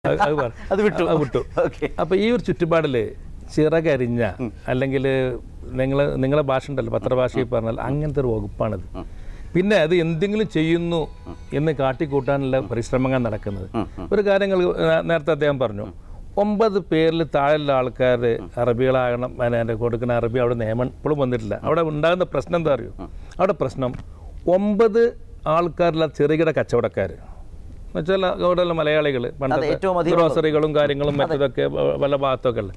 അത് വിട്ടു. അപ്പോൾ ഈ ഒരു ചുറ്റുപാടിൽ ചിറകരിഞ്ഞ അല്ലെങ്കിൽ നിങ്ങളെ ഭാഷ ഉണ്ടല്ലോ, പത്രഭാഷയിൽ പറഞ്ഞാൽ അങ്ങനത്തെ ഒരു വകുപ്പാണിത്. പിന്നെ അത് എന്തെങ്കിലും ചെയ്യുന്നു എന്ന് കാട്ടിക്കൂട്ടാനുള്ള പരിശ്രമങ്ങൾ നടക്കുന്നത്. ഒരു കാര്യങ്ങൾ നേരത്തെ അദ്ദേഹം പറഞ്ഞു, 9 പേരിൽ താഴെയുള്ള ആൾക്കാർ അറബികളാകണം, അതിൻ്റെ കൊടുക്കുന്ന അറബി അവിടെ നിയമം ഇപ്പോഴും വന്നിട്ടില്ല. അവിടെ ഉണ്ടാകുന്ന പ്രശ്നം എന്താ അറിയോ? അവിടെ പ്രശ്നം 9 ആൾക്കാരുള്ള ചെറുകിട കച്ചവടക്കാർ എന്നുവെച്ചാൽ അവിടെയുള്ള മലയാളികൾ, പണ്ടത്തെ ഗ്രോസറികളും കാര്യങ്ങളും മറ്റതൊക്കെ പല ഭാഗത്തൊക്കെ ഉള്ള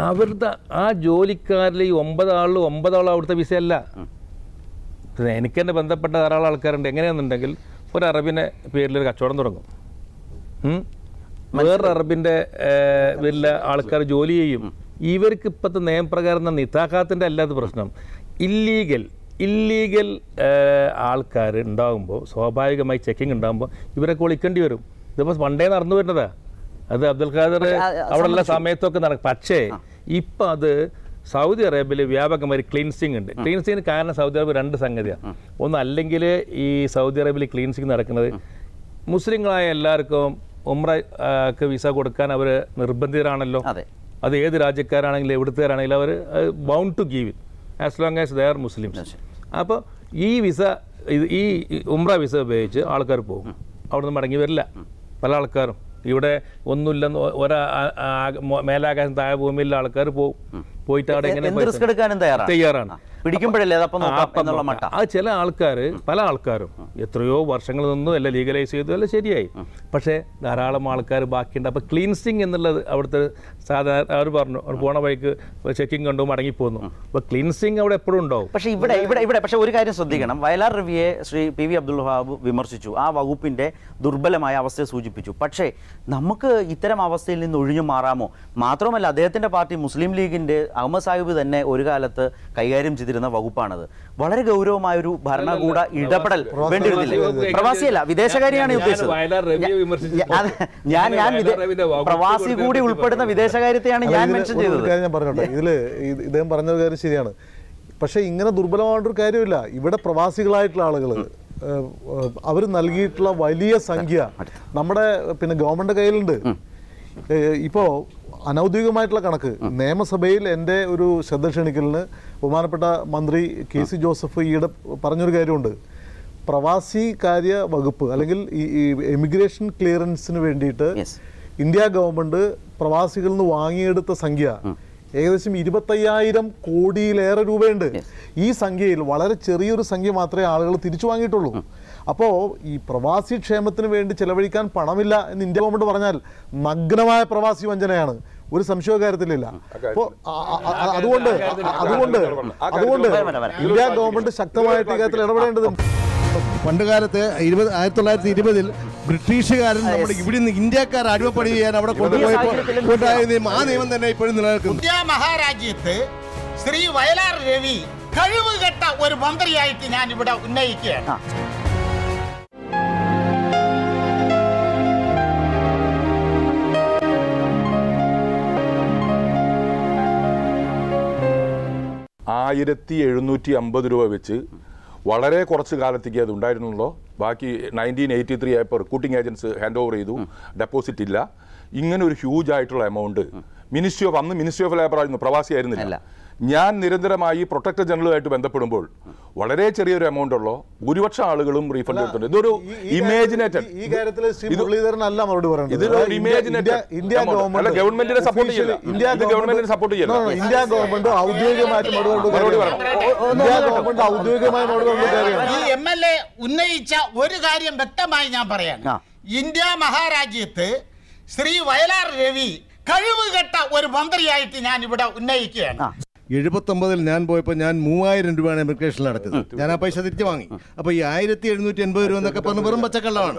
അവരുടെ ആ ജോലിക്കാരിൽ ഈ 9 ആളും അവിടുത്തെ വിസയല്ല. എനിക്കെന്നെ ബന്ധപ്പെട്ട ധാരാളം ആൾക്കാരുണ്ട്. എങ്ങനെയാണെന്നുണ്ടെങ്കിൽ ഒരു അറബിൻ്റെ പേരിലൊരു കച്ചവടം തുടങ്ങും, വേറൊരു അറബിൻ്റെ വലിയ ആൾക്കാർ ജോലി ചെയ്യും. ഇവർക്ക് ഇപ്പോഴത്തെ നിയമപ്രകാരം നിതാഖാത്തിൻ്റെ അല്ലാത്ത പ്രശ്നം ഇല്ലീഗൽ ആൾക്കാർ ഉണ്ടാകുമ്പോൾ സ്വാഭാവികമായി ചെക്കിങ് ഉണ്ടാകുമ്പോൾ ഇവരൊക്കെ ഒളിക്കേണ്ടി വരും. ഇതിപ്പോൾ പണ്ടേ നടന്നു വരുന്നതാ. അത് അബ്ദുൽ ഖാദർ അവിടെയുള്ള സമയത്തൊക്കെ നടക്കും. പക്ഷേ ഇപ്പം അത് സൗദി അറേബ്യയിൽ വ്യാപകമായി ക്ലീൻസിങ് ഉണ്ട്. ക്ലീൻസിങ്ങിന് കാരണം സൗദി അറേബ്യ 2 സംഗതിയാണ്. ഒന്ന്, അല്ലെങ്കിൽ ഈ സൗദി അറേബ്യയിൽ ക്ലീൻസിങ് നടക്കുന്നത് മുസ്ലിങ്ങളായ എല്ലാവർക്കും ഉംറക്ക് വിസ കൊടുക്കാൻ അവർ നിർബന്ധിതരാണല്ലോ. അത് ഏത് രാജ്യക്കാരാണെങ്കിലും എവിടുത്തുകാരാണെങ്കിലും അവർ bound to give it as long as they are Muslims. അപ്പോൾ ഈ വിസ ഈ ഉംറ വിസ ഉപയോഗിച്ച് ആൾക്കാർ പോകും, അവിടുന്ന് മടങ്ങി വരില്ല പല ആൾക്കാരും. ഇവിടെ ഒന്നുമില്ലെന്ന് മേലാകാശം താഴെ ഭൂമിയിലുള്ള ആൾക്കാർ പോയിട്ട് അവിടെ എങ്ങനെ തയ്യാറാണ്. അത് ചില ആൾക്കാർ, പല ആൾക്കാരും എത്രയോ വർഷങ്ങളിൽ നിന്നും എല്ലാം ലീഗലൈസ് ചെയ്തു, എല്ലാം ശരിയായി. പക്ഷേ ധാരാളം ആൾക്കാർ ബാക്കിയുണ്ട്. അപ്പോൾ ക്ലീൻസിങ് എന്നുള്ളത് അവിടുത്തെ സാധാരണ അവർ പറഞ്ഞു, അവർ പോണ വഴിക്ക് ചെക്കിങ് കണ്ടു മടങ്ങിപ്പോന്നു. അപ്പോൾ ക്ലീൻസിങ് അവിടെ എപ്പോഴും ഉണ്ടാവും. പക്ഷേ ഇവിടെ പക്ഷേ ഒരു കാര്യം ശ്രദ്ധിക്കണം. വയലാർ രവിയെ ശ്രീ PV അബ്ദുൽ വഹാബ് വിമർശിച്ചു, ആ വകുപ്പിൻ്റെ ദുർബലമായ അവസ്ഥയെ സൂചിപ്പിച്ചു. പക്ഷേ നമുക്ക് ഇത്തരം അവസ്ഥയിൽ നിന്ന് ഒഴിഞ്ഞു മാറാമോ? മാത്രമല്ല അദ്ദേഹത്തിൻ്റെ പാർട്ടി മുസ്ലിം ലീഗിൻ്റെ അഹമ്മദ് സാഹിബ് തന്നെ ഒരു കാലത്ത് കൈകാര്യം ചെയ്തിരുന്ന വകുപ്പാണത്. വളരെ ഗൗരവമായൊരു ഭരണകൂട ഇടപെടൽ വേണ്ടിയിരുന്നില്ല. പ്രവാസിയല്ല, വിദേശകാരിയാണ് ഉദ്ദേശിച്ചത്. ഞാൻ പ്രവാസി കൂടി ഉൾപ്പെടുന്ന വിദേശകാര്യത്തെയാണ് ഞാൻ മെൻഷൻ ചെയ്തത്. ഞാൻ പറഞ്ഞോട്ടെ, ഇതില് ഇദ്ദേഹം പറഞ്ഞ കാര്യം ശരിയാണ്. പക്ഷെ ഇങ്ങനെ ദുർബലമായിട്ടൊരു കാര്യമില്ല. ഇവിടെ പ്രവാസികളായിട്ടുള്ള ആളുകൾ അവർ നൽകിയിട്ടുള്ള വലിയ സംഖ്യ നമ്മുടെ ഗവൺമെന്റ് കയ്യിലുണ്ട്. ഇപ്പോൾ അനൗദ്യോഗികമായിട്ടുള്ള കണക്ക് നിയമസഭയിൽ എൻ്റെ ഒരു ശ്രദ്ധ ക്ഷണിക്കലിന് ബഹുമാനപ്പെട്ട മന്ത്രി KC ജോസഫ് ഈയിടെ പറഞ്ഞൊരു കാര്യമുണ്ട്. പ്രവാസി കാര്യ വകുപ്പ് അല്ലെങ്കിൽ ഈ എമിഗ്രേഷൻ ക്ലിയറൻസിന് വേണ്ടിയിട്ട് ഇന്ത്യ ഗവൺമെന്റ് പ്രവാസികളിൽ നിന്ന് വാങ്ങിയെടുത്ത സംഖ്യ ഏകദേശം 25,000 കോടിയിലേറെ രൂപയുണ്ട്. ഈ സംഖ്യയിൽ വളരെ ചെറിയൊരു സംഖ്യ മാത്രമേ ആളുകൾ തിരിച്ചു വാങ്ങിയിട്ടുള്ളൂ. അപ്പോൾ ഈ പ്രവാസി ക്ഷേമത്തിന് വേണ്ടി ചെലവഴിക്കാൻ പണമില്ല എന്ന് ഇന്ത്യ ഗവൺമെന്റ് പറഞ്ഞാൽ നഗ്നമായ പ്രവാസി വഞ്ചനയാണ്, ഒരു സംശയ കാര്യത്തിലില്ല. അപ്പോൾ അതുകൊണ്ട് ഇന്ത്യ ഗവൺമെന്റ് ശക്തമായിട്ട് ഇക്കാര്യത്തിൽ ഇടപെടേണ്ടതുണ്ട്. പണ്ട് കാലത്ത് 1920 ബ്രിട്ടീഷുകാരൻ നമ്മുടെ ഇവിടെ നിന്ന് ഇന്ത്യക്കാർ അടിമപ്പണി ചെയ്യാൻ അവിടെ കൊണ്ടുപോയപ്പോൾ ആ നിയമം തന്നെ ഇപ്പോഴും നിലനിൽക്കുന്നു. ഇന്ത്യ മഹാരാജ്യത്ത് ശ്രീ വയലാർ രവി കഴിവുകെട്ട ഒരു മന്ത്രിയായിട്ട് ഞാൻ ഇവിടെ ഉന്നയിക്കുകയാണ്. രൂപ വെച്ച് വളരെ കുറച്ച് കാലത്തേക്ക് അത് ഉണ്ടായിരുന്നുള്ളൂ. ബാക്കി 1983 ആയപ്പോൾ റിക്രൂട്ടിംഗ് ഏജൻസ് ഹാൻഡ് ഓവർ ചെയ്തു, ഡെപ്പോസിറ്റ് ഇല്ല. ഇങ്ങനെ ഒരു ഹ്യൂജ് ആയിട്ടുള്ള എമൗണ്ട് മിനിസ്ട്രി ഓഫ് ലേബർ ആയിരുന്നു, പ്രവാസി ആയിരുന്നില്ല. ഞാൻ നിരന്തരമായി പ്രൊട്ടക്ടർ ജനറലുമായിട്ട് ബന്ധപ്പെടുമ്പോൾ വളരെ ചെറിയൊരു എമൗണ്ട് ഉള്ളൂ, ഭൂരിപക്ഷം ആളുകളും റീഫണ്ട് എടുത്തിട്ടുണ്ട്. ഇതൊരു ഇമാജിനേറ്റഡ്, ഗവൺമെന്റിനെ സപ്പോർട്ട് ചെയ്യില്ല. ഇന്ത്യ ഗവൺമെന്റ് ഈ MLA ഉന്നയിച്ച ഒരു കാര്യം വ്യക്തമായി ഞാൻ പറയാം. ഇന്ത്യ മഹാരാജ്യത്ത് ശ്രീ വയലാർ രവി കഴിവുകെട്ട ഒരു മന്ത്രിയായിട്ട് ഞാൻ ഇവിടെ ഉന്നയിക്കുകയാണ്. 79 ഞാൻ പോയപ്പോൾ ഞാൻ 3000 രൂപയാണ് ഇമിഗ്രേഷനിൽ അടച്ചത്. ഞാൻ ആ പൈസ തിരിച്ചു വാങ്ങി. അപ്പോൾ ഈ 1770 രൂപ എന്നൊക്കെ പറഞ്ഞ് വെറും പച്ചക്കള്ളമാണ്.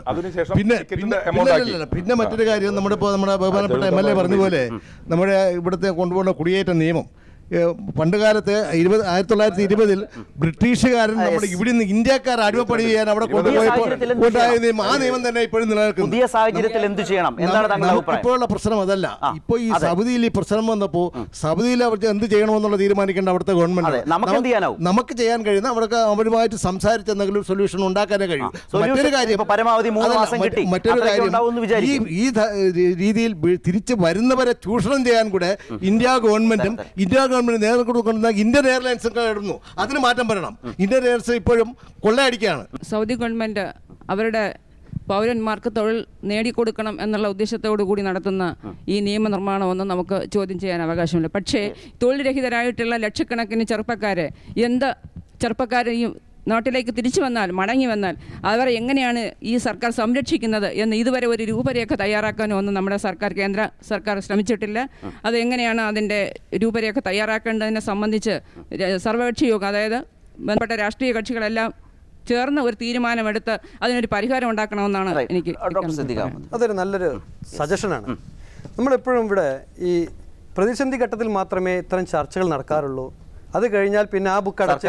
പിന്നെ മറ്റൊരു കാര്യം, നമ്മുടെ ബഹുമാനപ്പെട്ട MLA പറഞ്ഞ പോലെ നമ്മുടെ ഇവിടുത്തെ കൊണ്ടുപോകുന്ന കുടിയേറ്റ നിയമം പണ്ട് കാലത്ത് 1920 ബ്രിട്ടീഷുകാരൻ നമ്മുടെ ഇവിടെ നിന്ന് ഇന്ത്യക്കാർ അടിമപ്പണി ചെയ്യാൻ അവിടെ കൊണ്ടുപോയപ്പോൾ ആ നിയമം തന്നെ ഇപ്പോഴും നിലനിൽക്കുന്നു. പുതിയ സാഹചര്യത്തിൽ എന്ത് ചെയ്യണം എന്താണ് താങ്കളുടെ അഭിപ്രായം? ഇപ്പോഴുള്ള പ്രശ്നം അതല്ല. ഇപ്പോൾ ഈ സൗദിയിൽ ഈ പ്രശ്നം വന്നപ്പോൾ സൗദിയിൽ അവർക്ക് എന്ത് ചെയ്യണമെന്നുള്ള തീരുമാനിക്കേണ്ട അവിടുത്തെ ഗവൺമെന്റ്. നമുക്ക് ചെയ്യാൻ കഴിയുന്ന അവർക്ക് അവരുമായിട്ട് സംസാരിച്ച് എന്തെങ്കിലും സൊല്യൂഷൻ ഉണ്ടാക്കാനേ കഴിയും. മറ്റൊരു കാര്യം ഈ രീതിയിൽ തിരിച്ച് വരുന്നവരെ ചൂഷണം ചെയ്യാൻ കൂടെ ഇന്ത്യ ഗവൺമെന്റ് നേതൃത്വം കൊടുക്കുന്ന ഇന്ത്യൻ എയർലൈൻസ് ഇടുന്നു. അതിന് മാറ്റം വരണം. ഇന്ത്യൻ എയർലൈൻസ് ഇപ്പോഴും കൊള്ളയടിക്കുകയാണ്. സൗദി ഗവൺമെന്റ് അവരുടെ പൗരന്മാർക്ക് തൊഴിൽ നേടിക്കൊടുക്കണം എന്നുള്ള ഉദ്ദേശത്തോടു കൂടി നടത്തുന്ന ഈ നിയമനിർമ്മാണമൊന്നും നമുക്ക് ചോദ്യം ചെയ്യാൻ അവകാശമില്ല. പക്ഷേ തൊഴിൽ രഹിതരായിട്ടുള്ള ലക്ഷക്കണക്കിന് ചെറുപ്പക്കാരെ ഈ നാട്ടിലേക്ക് തിരിച്ചു വന്നാൽ മടങ്ങി വന്നാൽ അവരെ എങ്ങനെയാണ് ഈ സർക്കാർ സംരക്ഷിക്കുന്നത് എന്ന് ഇതുവരെ ഒരു രൂപരേഖ തയ്യാറാക്കാനോ ഒന്നും നമ്മുടെ കേന്ദ്ര സർക്കാർ ശ്രമിച്ചിട്ടില്ല. അത് എങ്ങനെയാണ് അതിൻ്റെ രൂപരേഖ തയ്യാറാക്കേണ്ടതിനെ സംബന്ധിച്ച് സർവകക്ഷി യോഗം, അതായത് ബന്ധപ്പെട്ട രാഷ്ട്രീയ കക്ഷികളെല്ലാം ചേർന്ന് ഒരു തീരുമാനമെടുത്ത് അതിനൊരു പരിഹാരം ഉണ്ടാക്കണമെന്നാണ് എനിക്ക്. അതൊരു നല്ലൊരു സജഷനാണ്. നമ്മളെപ്പോഴും ഇവിടെ ഈ പ്രതിസന്ധി ഘട്ടത്തിൽ മാത്രമേ ഇത്തരം ചർച്ചകൾ നടക്കാറുള്ളൂ. അത് കഴിഞ്ഞാൽ പിന്നെ ആ ബുക്ക് അടച്ച്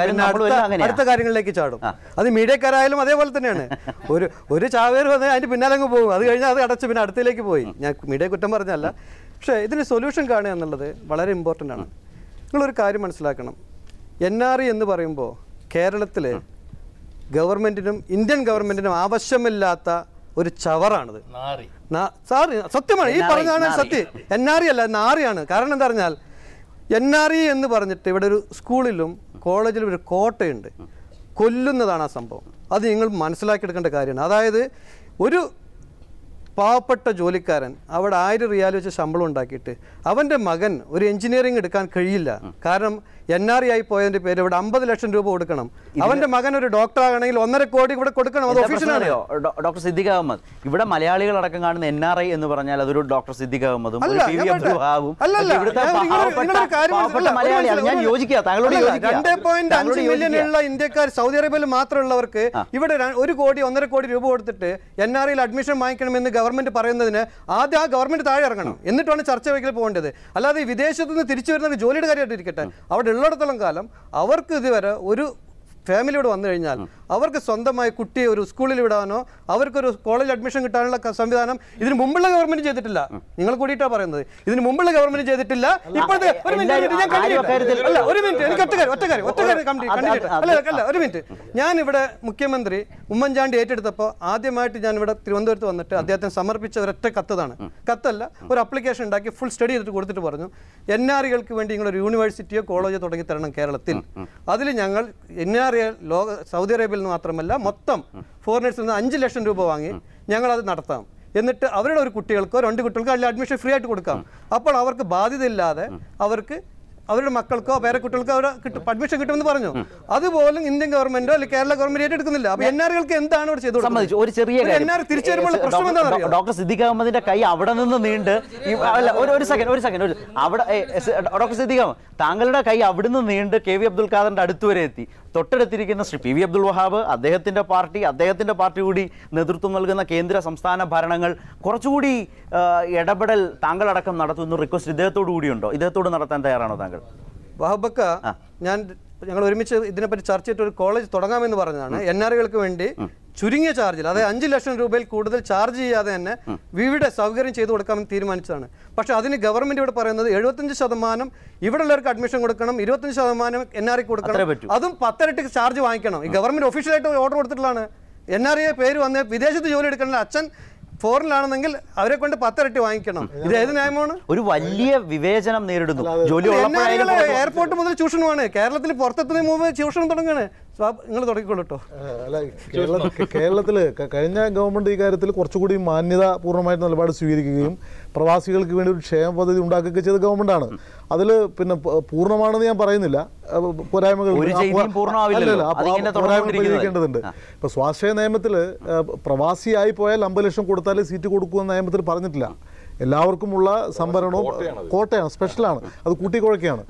അടുത്ത കാര്യങ്ങളിലേക്ക് ചാടും. അത് മീഡിയക്കാരായാലും അതേപോലെ തന്നെയാണ്. ഒരു ചാവേർ വന്ന് അതിൻ്റെ പിന്നാലെ അങ്ങ് പോകും. അത് കഴിഞ്ഞാൽ അത് അടച്ച് പിന്നെ അടുത്തേക്ക് പോയി. ഞാൻ മീഡിയ കുറ്റം പറഞ്ഞല്ല. പക്ഷേ ഇതിന് സൊല്യൂഷൻ കാണുക എന്നുള്ളത് വളരെ ഇമ്പോർട്ടൻ്റ് ആണ്. നിങ്ങളൊരു കാര്യം മനസ്സിലാക്കണം. NRE എന്ന് പറയുമ്പോൾ കേരളത്തിലെ ഗവൺമെൻറ്റിനും ഇന്ത്യൻ ഗവൺമെൻറ്റിനും ആവശ്യമില്ലാത്ത ഒരു ചവറാണിത്. സത്യമാണ് ഈ പറഞ്ഞാണ് സത്യം. NRE അല്ല, നാറിയാണ്. കാരണം എന്താ പറഞ്ഞാൽ NRE എന്ന് പറഞ്ഞിട്ട് ഇവിടെ ഒരു സ്കൂളിലും കോളേജിലും ഒരു കോട്ടയുണ്ട്. കൊല്ലുന്നതാണ് ആ സംഭവം. അത് നിങ്ങൾ മനസ്സിലാക്കിയെടുക്കേണ്ട കാര്യമാണ്. അതായത് ഒരു പാവപ്പെട്ട ജോലിക്കാരൻ അവിടെ 1000 റിയാൽ വെച്ച് ശമ്പളം ഉണ്ടാക്കിയിട്ട് അവൻ്റെ മകൻ ഒരു എഞ്ചിനീയറിംഗ് എടുക്കാൻ കഴിയില്ല. കാരണം NRE ആയി പോയതിൻ്റെ പേര് ഇവിടെ 50 ലക്ഷം രൂപ കൊടുക്കണം. അവൻ്റെ മകൻ ഒരു ഡോക്ടർ ആകണമെങ്കിൽ 1.5 കോടി ഇവിടെ കൊടുക്കണം. അത് ഒഫീഷ്യലാണ്. ഡോക്ടർ സിദ്ദിഖ് അഹമ്മദ് ഇവിടെ മലയാളികളടക്കം കാണുന്ന NRI എന്ന് പറഞ്ഞാൽ അതൊരു ഡോക്ടർ സിദ്ദിഖ് അഹമ്മദും ഞാൻ യോജിക്കുക. 2.5 മില്യൺ ഇന്ത്യക്കാർ സൗദി അറേബ്യയിൽ മാത്രമുള്ളവർക്ക് ഇവിടെ 1 കോടി 1.5 കോടി രൂപ കൊടുത്തിട്ട് NRIയിൽ അഡ്മിഷൻ വാങ്ങിക്കണമെന്ന് ഗവൺമെന്റ് പറയുന്നതിന് ആദ്യം ആ ഗവൺമെന്റ് താഴെ ഇറങ്ങണം. എന്നിട്ടാണ് ചർച്ച വയ്ക്കൽ പോകേണ്ടത്. അല്ലാതെ ഈ വിദേശത്ത് നിന്ന് തിരിച്ചു വരുന്ന ജോലിയുടെ കാര്യമായിട്ടിരിക്കട്ടെ, അവിടെ ഉള്ളിടത്തോളം കാലം അവർക്ക് ഇതുവരെ ഒരു ഫാമിലിയോട് വന്നു കഴിഞ്ഞാൽ അവർക്ക് സ്വന്തമായി കുട്ടിയെ ഒരു സ്കൂളിൽ വിടാനോ അവർക്കൊരു കോളേജ് അഡ്മിഷൻ കിട്ടാനുള്ള സംവിധാനം ഇതിന് മുമ്പുള്ള ഗവൺമെന്റ് ചെയ്തിട്ടില്ല. നിങ്ങൾ കൂടിയിട്ടാണ് പറയുന്നത്. ഇതിന് മുമ്പുള്ള ഗവൺമെന്റ് ചെയ്തിട്ടില്ല. ഇപ്പോഴത്തെ ഒരു മിനിറ്റ് ഞാൻ ഇവിടെ മുഖ്യമന്ത്രി ഉമ്മൻചാണ്ടി ഏറ്റെടുത്തപ്പോൾ ആദ്യമായിട്ട് ഞാൻ ഇവിടെ തിരുവനന്തപുരത്ത് വന്നിട്ട് അദ്ദേഹത്തിന് സമർപ്പിച്ച ഒരൊറ്റ കത്തതാണ്. കത്തല്ല, ഒരു അപ്ലിക്കേഷൻ ഉണ്ടാക്കി ഫുൾ സ്റ്റഡി ചെയ്തിട്ട് കൊടുത്തിട്ട് പറഞ്ഞു NREകൾക്ക് വേണ്ടി നിങ്ങളൊരു യൂണിവേഴ്സിറ്റിയോ കോളേജോ തുടങ്ങി തരണം കേരളത്തിൽ. അതിൽ ഞങ്ങൾ NRE സൗദി അറേബ്യയിൽ നിന്ന് മാത്രമല്ല മൊത്തം ഫോറിനേഴ്സിൽ നിന്ന് 5 ലക്ഷം രൂപ വാങ്ങി ഞങ്ങളത് നടത്താം. എന്നിട്ട് അവരുടെ ഒരു കുട്ടികൾക്കോ 2 കുട്ടികൾക്കോ അതിൽ അഡ്മിഷൻ ഫ്രീ ആയിട്ട് കൊടുക്കാം. അപ്പോൾ അവർക്ക് ബാധ്യതയില്ലാതെ അവർക്ക് അവരുടെ മക്കൾക്കോ പേരെ കുട്ടികൾക്കോ അവിടെ അഡ്മിഷൻ കിട്ടുമെന്ന് പറഞ്ഞു. അതുപോലും ഇന്ത്യൻ ഗവൺമെന്റോ അല്ലെങ്കിൽ കേരള ഗവൺമെന്റ് ഏറ്റെടുക്കുന്നില്ല. അപ്പൊ NREകൾക്ക് എന്താണ് ഇവിടെ ചെയ്തു കൊടുക്കുന്നത്? ഒരു ചെറിയ തിരിച്ചു വരുമ്പോൾ പ്രശ്നം എന്താണെന്ന് ഡോക്ടർ സിദ്ദിഖ് അഹമ്മദിന്റെ കൈ അവിടെ നിന്ന് നീണ്ട് ഒരു സെക്കൻഡ് അവിടെ ഡോക്ടർ സിദ്ദിഖ് അഹമ്മദ് താങ്കളുടെ കൈ അവിടുന്ന് നീണ്ട് KV അബ്ദുൽ ഖാദറിന്റെ അടുത്ത് വരെ എത്തി. തൊട്ടടുത്തിരിക്കുന്ന ശ്രീ PV അബ്ദുൽ വഹാബ്, അദ്ദേഹത്തിന്റെ പാർട്ടി കൂടി നേതൃത്വം നൽകുന്ന കേന്ദ്ര സംസ്ഥാന ഭരണങ്ങൾ കുറച്ചുകൂടി ഇടപെടൽ താങ്കളടക്കം നടത്തുന്ന റിക്വസ്റ്റ് ഇദ്ദേഹത്തോടു കൂടിയുണ്ടോ? ഇദ്ദേഹത്തോട് നടത്താൻ തയ്യാറാണോ താങ്കൾ? വഹാബക്ക, ഞങ്ങൾ ഒരുമിച്ച് ഇതിനെപ്പറ്റി ചർച്ച ചെയ്തിട്ട് ഒരു കോളേജ് തുടങ്ങാമെന്ന് പറഞ്ഞതാണ്. NREകൾക്ക് വേണ്ടി ചുരുങ്ങിയ ചാർജിൽ, അതായത് 5 ലക്ഷം രൂപയിൽ കൂടുതൽ ചാർജ് ചെയ്യാതെ തന്നെ വിവിധ സൗകര്യം ചെയ്തു കൊടുക്കാമെന്ന് തീരുമാനിച്ചതാണ്. പക്ഷേ അതിന് ഗവൺമെന്റ് ഇവിടെ പറയുന്നത് 75% ഇവിടെ ഉള്ളവർക്ക് അഡ്മിഷൻ കൊടുക്കണം, 25% NRE കൊടുക്കണം, അതും 10 ഇരട്ടി ചാർജ് വാങ്ങിക്കണം. ഈ ഗവൺമെന്റ് ഒഫീഷ്യലായിട്ട് ഓർഡർ കൊടുത്തിട്ടുള്ളതാണ്. NRE പേര് വന്ന് വിദേശത്ത് ജോലി എടുക്കണമെങ്കിൽ അച്ഛൻ ഫോറിനിലാണെന്നെങ്കിൽ അവരെ കൊണ്ട് 10 ഇരട്ടി വാങ്ങിക്കണം. ഇത് ഏത് ന്യായമാണ്? ഒരു വലിയ വിവേചനം നേരിടുന്നു. എയർപോർട്ട് മുതൽ ചൂഷണമാണ്. കേരളത്തിൽ പുറത്തെത്തുന്നതിന് മുമ്പ് ചൂഷണം തുടങ്ങുകയാണ്. നിങ്ങൾ തുടങ്ങിക്കൊള്ളൂ. അല്ല, കേരളത്തിൽ കഴിഞ്ഞ ഗവൺമെന്റ് ഈ കാര്യത്തിൽ കുറച്ചുകൂടി മാന്യത പൂർണ്ണമായിട്ട് നിലപാട് സ്വീകരിക്കുകയും പ്രവാസികൾക്ക് വേണ്ടി ഒരു ക്ഷേമ പദ്ധതി ഉണ്ടാക്കുകയൊക്കെ ചെയ്ത ഗവൺമെന്റാണ്. അതിൽ പിന്നെ പൂർണ്ണമാണെന്ന് ഞാൻ പറയുന്നില്ല, പോരായ്മകൾ പരിഹരിക്കേണ്ടതുണ്ട്. ഇപ്പൊ സ്വാശ്രയ നിയമത്തിൽ പ്രവാസിയായി പോയാൽ 50 ലക്ഷം കൊടുത്താലേ സീറ്റ് കൊടുക്കുമെന്ന നിയമത്തിൽ പറഞ്ഞിട്ടില്ല. എല്ലാവർക്കുമുള്ള സംഭരണവും കോട്ടയാണ്, സ്പെഷ്യലാണ്, അത് കൂട്ടിക്കുഴക്കുകയാണ്.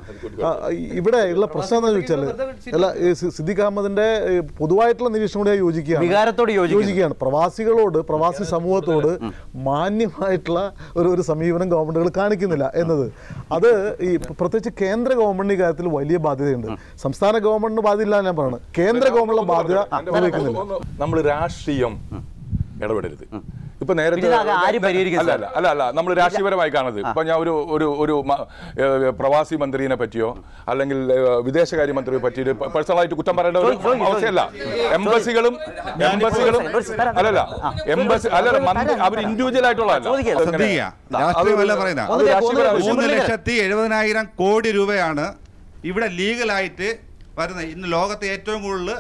ഇവിടെ ഉള്ള പ്രശ്നം എന്ന് ചോദിച്ചാൽ അല്ല, സിദ്ദിഖ് അഹമ്മദിന്റെ പൊതുവായിട്ടുള്ള നിരീക്ഷണത്തോടെ യോജിക്കുകയാണ്. പ്രവാസികളോട്, പ്രവാസി സമൂഹത്തോട് മാന്യമായിട്ടുള്ള ഒരു സമീപനം ഗവൺമെന്റുകൾ കാണിക്കുന്നില്ല എന്നത്, അത് ഈ പ്രത്യേകിച്ച് കേന്ദ്ര ഗവൺമെന്റിന്റെ കാര്യത്തിൽ വലിയ ബാധ്യതയുണ്ട്. സംസ്ഥാന ഗവൺമെന്റിന് ബാധ്യത ഞാൻ പറയുന്നത്, കേന്ദ്ര ഗവൺമെന്റിന്റെ ബാധ്യത നിർവഹിക്കുന്നില്ല. നമ്മൾ രാഷ്ട്രീയം ഇടപെടരുത്. ഇപ്പൊ നേരത്തെ അല്ല നമ്മൾ രാഷ്ട്രീയപരമായി കാണുന്നത്. ഇപ്പൊ ഞാൻ ഒരു പ്രവാസി മന്ത്രിയെ പറ്റിയോ അല്ലെങ്കിൽ വിദേശകാര്യമന്ത്രിയെ പറ്റിയോ പേഴ്സണലായിട്ട് കുറ്റം പറയേണ്ട ഒരു അവസ്ഥയല്ല. എംബസികളും അല്ലല്ല അവർ ഇൻഡിവിജ്വൽ ആയിട്ടുള്ള 3,70,000 കോടി രൂപയാണ് ഇവിടെ ലീഗലായിട്ട് വരുന്നത്. ഇന്ന് ലോകത്തെ ഏറ്റവും കൂടുതൽ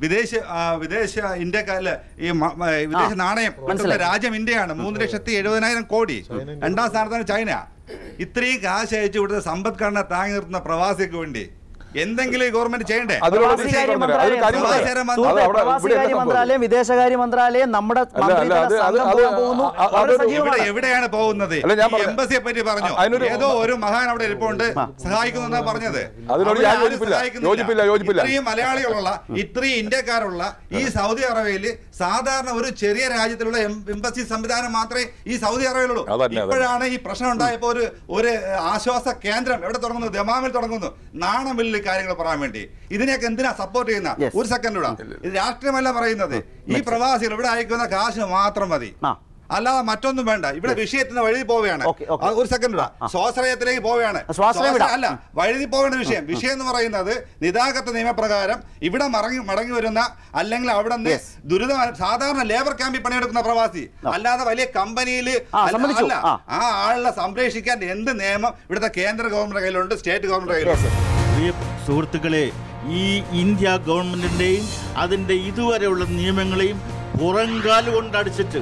വിദേശ ഇന്ത്യക്കാരില് ഈ വിദേശ നാണയം രാജ്യം ഇന്ത്യയാണ്. 3,70,000 കോടി. 2ാം സ്ഥാനത്താണ് ചൈന. ഇത്രയും കാശ് അയച്ചു ഇവിടുത്തെ സമ്പദ്ഘടന താങ്ങി നിർത്തുന്ന പ്രവാസിക്ക് വേണ്ടി എന്തെങ്കിലും ഗവൺമെന്റ് ചെയ്യണ്ടേ? മന്ത്രാലയം, വിദേശകാര്യ മന്ത്രാലയം, നമ്മുടെ എവിടെയാണ് പോകുന്നത്? എംബസിയെ പറ്റി പറഞ്ഞു, ഏതോ ഒരു മഹാൻ അവിടെ ഇരിപ്പുണ്ട് സഹായിക്കുന്നു പറഞ്ഞത്. ഇത്രയും മലയാളികളുള്ള, ഇത്രയും ഇന്ത്യക്കാരുള്ള ഈ സൗദി അറേബ്യയിൽ സാധാരണ ഒരു ചെറിയ രാജ്യത്തിലുള്ള എംബസി സംവിധാനം മാത്രമേ ഈ സൗദി അറേബ്യയിലുള്ളൂ. ഇപ്പോഴാണ് ഈ പ്രശ്നം ഉണ്ടായപ്പോൾ ഒരു ആശ്വാസ കേന്ദ്രം എവിടെ തുടങ്ങുന്നു? ദമാമിൽ തുടങ്ങുന്നു. നാണമില്ല കാര്യങ്ങൾ പറയാൻ വേണ്ടി. ഇതിനെയൊക്കെ എന്തിനാ സപ്പോർട്ട് ചെയ്യുന്ന? ഒരു സെക്കൻഡ് ഇവിടെ, ഇത് രാഷ്ട്രീയമല്ല പറയുന്നത്. ഈ പ്രവാസികൾ ഇവിടെ അയക്കുന്ന കാശ് മാത്രം മതി, അല്ലാതെ മറ്റൊന്നും വേണ്ട. ഇവിടെ വിഷയത്തിന് വഴുതി പോവുകയാണ്. ഒരു സെക്കൻഡ്, സ്വാശ്രയത്തിലേക്ക് പോവുകയാണ്. അല്ല, വഴുതി പോവേണ്ട വിഷയം എന്ന് പറയുന്നത് നിതാഗത നിയമപ്രകാരം ഇവിടെ മടങ്ങി വരുന്ന, അല്ലെങ്കിൽ അവിടെ നിന്ന് ദുരിതം സാധാരണ ലേബർ ക്യാമ്പിൽ പണിയെടുക്കുന്ന പ്രവാസി, അല്ലാതെ വലിയ കമ്പനിയിൽ അല്ല. ആ ആളെ സംരക്ഷിക്കാൻ എന്ത് നിയമം ഇവിടുത്തെ കേന്ദ്ര ഗവൺമെന്റ് കയ്യിലുണ്ട്, സ്റ്റേറ്റ് ഗവൺമെന്റ് കയ്യിലുണ്ട്. പ്രിയ സുഹൃത്തുക്കളെ, ഈ ഇന്ത്യ ഗവൺമെന്റിന്റെയും അതിന്റെ ഇതുവരെയുള്ള നിയമങ്ങളെയും പുറങ്കാല് കൊണ്ടടിച്ചിട്ട്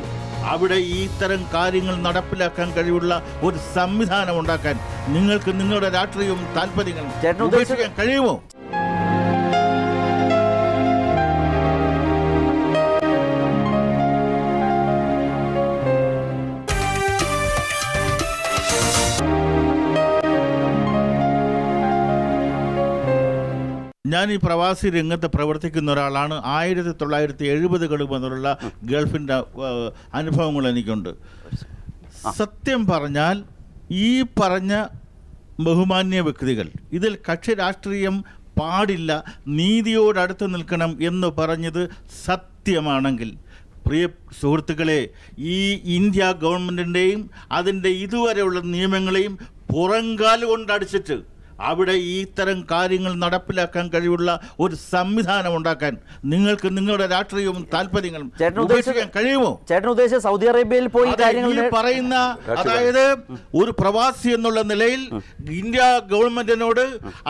അവിടെ ഇത്തരം കാര്യങ്ങൾ നടപ്പിലാക്കാൻ കഴിവുള്ള ഒരു സംവിധാനം ഉണ്ടാക്കാൻ നിങ്ങൾക്ക് നിങ്ങളുടെ രാഷ്ട്രീയവും താല്പര്യങ്ങളും ഉപേക്ഷിക്കാൻ കഴിയുമോ? ഞാൻ ഈ പ്രവാസി രംഗത്ത് പ്രവർത്തിക്കുന്ന ഒരാളാണ്. 1970 മുതലുള്ള ഗൾഫിൻ്റെ അനുഭവങ്ങൾ എനിക്കുണ്ട്. സത്യം പറഞ്ഞാൽ ഈ പറഞ്ഞ ബഹുമാന്യ വ്യക്തികൾ ഇതിൽ കക്ഷി രാഷ്ട്രീയം പാടില്ല, നീതിയോടടുത്ത് നിൽക്കണം എന്ന് പറഞ്ഞത് സത്യമാണെങ്കിൽ, പ്രിയ സുഹൃത്തുക്കളെ, ഈ ഇന്ത്യ ഗവൺമെൻറ്റിൻ്റെയും അതിൻ്റെ ഇതുവരെയുള്ള നിയമങ്ങളെയും പുറങ്കാല് കൊണ്ടടിച്ചിട്ട് അവിടെ ഇത്തരം കാര്യങ്ങൾ നടപ്പിലാക്കാൻ കഴിവുള്ള ഒരു സംവിധാനം ഉണ്ടാക്കാൻ നിങ്ങൾക്ക് നിങ്ങളുടെ രാഷ്ട്രീയവും താല്പര്യങ്ങളും ഉപേക്ഷിക്കാൻ കഴിയുമോ? ചേട്ടൻ ഉദ്ദേശിച്ച സൗദി അറേബ്യയിൽ പോയി പറയുന്ന, അതായത് ഒരു പ്രവാസി എന്നുള്ള നിലയിൽ ഇന്ത്യ ഗവൺമെന്റിനോട്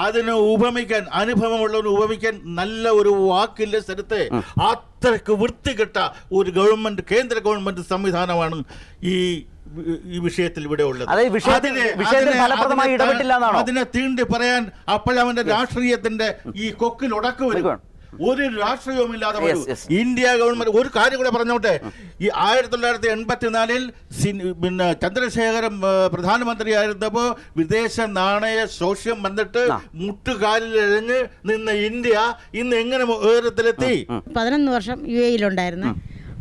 അതിന് ഉപമിക്കാൻ, അനുഭവമുള്ളവന് ഉപമിക്കാൻ നല്ല ഒരു വാക്കിന്റെ സ്ഥലത്തെ അത്രയ്ക്ക് വൃത്തികെട്ട ഒരു ഗവൺമെന്റ്, കേന്ദ്ര ഗവൺമെന്റ് സംവിധാനമാണ് ഈ വിഷയത്തിൽ ഇവിടെ ഉള്ളത്. അതിനെ തീണ്ടി പറയാൻ അപ്പോഴവന്റെ രാഷ്ട്രീയത്തിന്റെ ഈ കൊക്കിൽ ഉടക്ക് വരും. ഒരു രാഷ്ട്രീയവുമില്ലാതെ ഇന്ത്യ ഗവൺമെന്റ്. ഒരു കാര്യം കൂടെ പറഞ്ഞോട്ടെ, ഈ 1984 പിന്നെ ചന്ദ്രശേഖരൻ പ്രധാനമന്ത്രിയായിരുന്നപ്പോൾ വിദേശ നാണയ ശോഷ്യം വന്നിട്ട് മുട്ടുകാലിലിഴഞ്ഞ് നിന്ന ഇന്ത്യ ഇന്ന് എങ്ങനെ ഉയരത്തിലെത്തി? 11 വർഷം UAE-ലുണ്ടായിരുന്നു.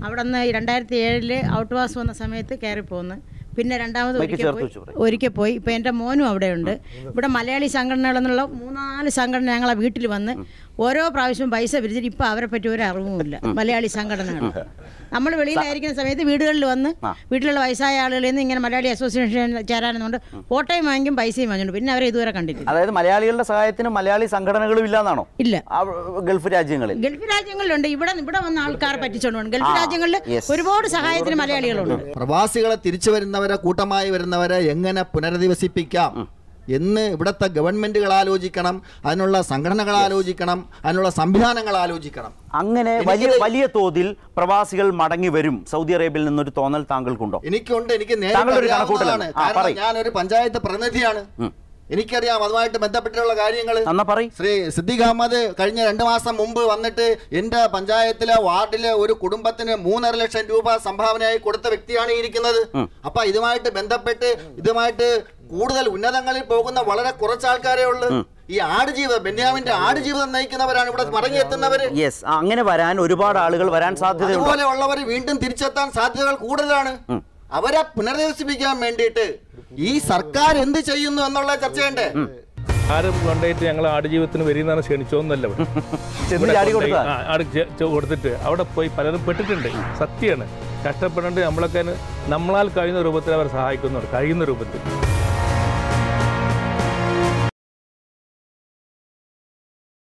അവിടെ നിന്ന് 2007 ഔട്ട് വാസ് വന്ന സമയത്ത് കയറിപ്പോന്ന്. പിന്നെ രണ്ടാമത് ഒരിക്കൽ പോയി. ഇപ്പം എൻ്റെ മോനും അവിടെയുണ്ട്. ഇവിടെ മലയാളി സംഘടനകളെന്നുള്ള 3-4 സംഘടന ഞങ്ങളെ വീട്ടിൽ വന്ന് ഓരോ പ്രാവശ്യവും പൈസ പിരിച്ചിട്ട് ഇപ്പം അവരെ പറ്റി ഒരു അറിവുമില്ല. മലയാളി സംഘടനകൾ നമ്മൾ വെളിയിലായിരിക്കുന്ന സമയത്ത് വീടുകളിൽ വന്ന് വീട്ടിലുള്ള വയസ്സായ ആളുകളിൽ നിന്ന് ഇങ്ങനെ മലയാളി അസോസിയേഷൻ ചേരാനുണ്ട്, ഫോട്ടോയും വാങ്ങിക്കും, പൈസയും വാങ്ങിച്ചു. പിന്നെ അവരെ ഇതുവരെ കണ്ടിട്ടില്ല. അതായത് മലയാളികളുടെ സഹായത്തിന് മലയാളി സംഘടനകളും ഇല്ലാന്നാണോ? ഇല്ല, ഗൾഫ് രാജ്യങ്ങളിലുണ്ട്. ഇവിടെ വന്ന ആൾക്കാരെ പറ്റിച്ചോണ്ട് ഗൾഫ് രാജ്യങ്ങളിൽ ഒരുപാട് സഹായത്തിന് മലയാളികളുണ്ട്. പ്രവാസികളെ തിരിച്ചു വരുന്നവരെ, കൂട്ടമായി വരുന്നവരെ എങ്ങനെ പുനരധിവസിപ്പിക്കാം എന്ന് ഇവിടുത്തെ ഗവൺമെന്റുകൾ ആലോചിക്കണം, അതിനുള്ള സംഘടനകൾ ആലോചിക്കണം, അതിനുള്ള സംവിധാനങ്ങൾ ആലോചിക്കണം. അങ്ങനെ വലിയ തോതിൽ പ്രവാസികൾ മടങ്ങി വരും സൗദി അറേബ്യയിൽ നിന്നൊരു തോന്നൽ താങ്കൾക്കുണ്ടോ? എനിക്കുണ്ട്. എനിക്ക് ഞാനൊരു പഞ്ചായത്ത് പ്രതിനിധിയാണ്. എനിക്കറിയാം അതുമായിട്ട് ബന്ധപ്പെട്ടുള്ള കാര്യങ്ങൾ. ശ്രീ സിദ്ദീഖ് അഹമ്മദ് കഴിഞ്ഞ 2 മാസം മുമ്പ് വന്നിട്ട് എൻ്റെ പഞ്ചായത്തിലെ വാർഡിലെ ഒരു കുടുംബത്തിന് 3.5 ലക്ഷം രൂപ സംഭാവനയായി കൊടുത്ത വ്യക്തിയാണ് ഇരിക്കുന്നത്. അപ്പൊ ഇതുമായിട്ട് ബന്ധപ്പെട്ട് ഇതുമായിട്ട് കൂടുതൽ ഉന്നതങ്ങളിൽ പോകുന്ന വളരെ കുറച്ച് ആൾക്കാരേ ഉള്ളൂ. ഈ ആടുജീവിതം, ബെന്യാമിന്റെ ആടുജീവിതം നയിക്കുന്നവരാണ് ഇവിടെ മടങ്ങിയെത്തുന്നവര്. അങ്ങനെ വരാൻ ഒരുപാട് ആളുകൾ വരാൻ സാധ്യതയുണ്ട്. അതുപോലെ ഉള്ളവർ വീണ്ടും തിരിച്ചെത്താൻ സാധ്യതകൾ കൂടുതലാണ്. അവരെ പുനരധിവസിപ്പിക്കാൻ വേണ്ടിയിട്ട് ഈ സർക്കാർ എന്ത് ചെയ്യുന്നു എന്നുള്ള ചർച്ചയുണ്ട്. ആരും കൊണ്ടായിട്ട് ഞങ്ങൾ ആടുജീവിതത്തിന് വരുന്നതാണ് ക്ഷണിച്ചോന്നല്ല കൊടുത്തിട്ട് അവിടെ പോയി പലരും പെട്ടിട്ടുണ്ട്. സത്യമാണ്, കഷ്ടപ്പെടേണ്ടത് നമ്മളൊക്കെ നമ്മളാൽ കഴിയുന്ന രൂപത്തിൽ അവർ സഹായിക്കുന്നുണ്ട്, കഴിയുന്ന രൂപത്തിൽ.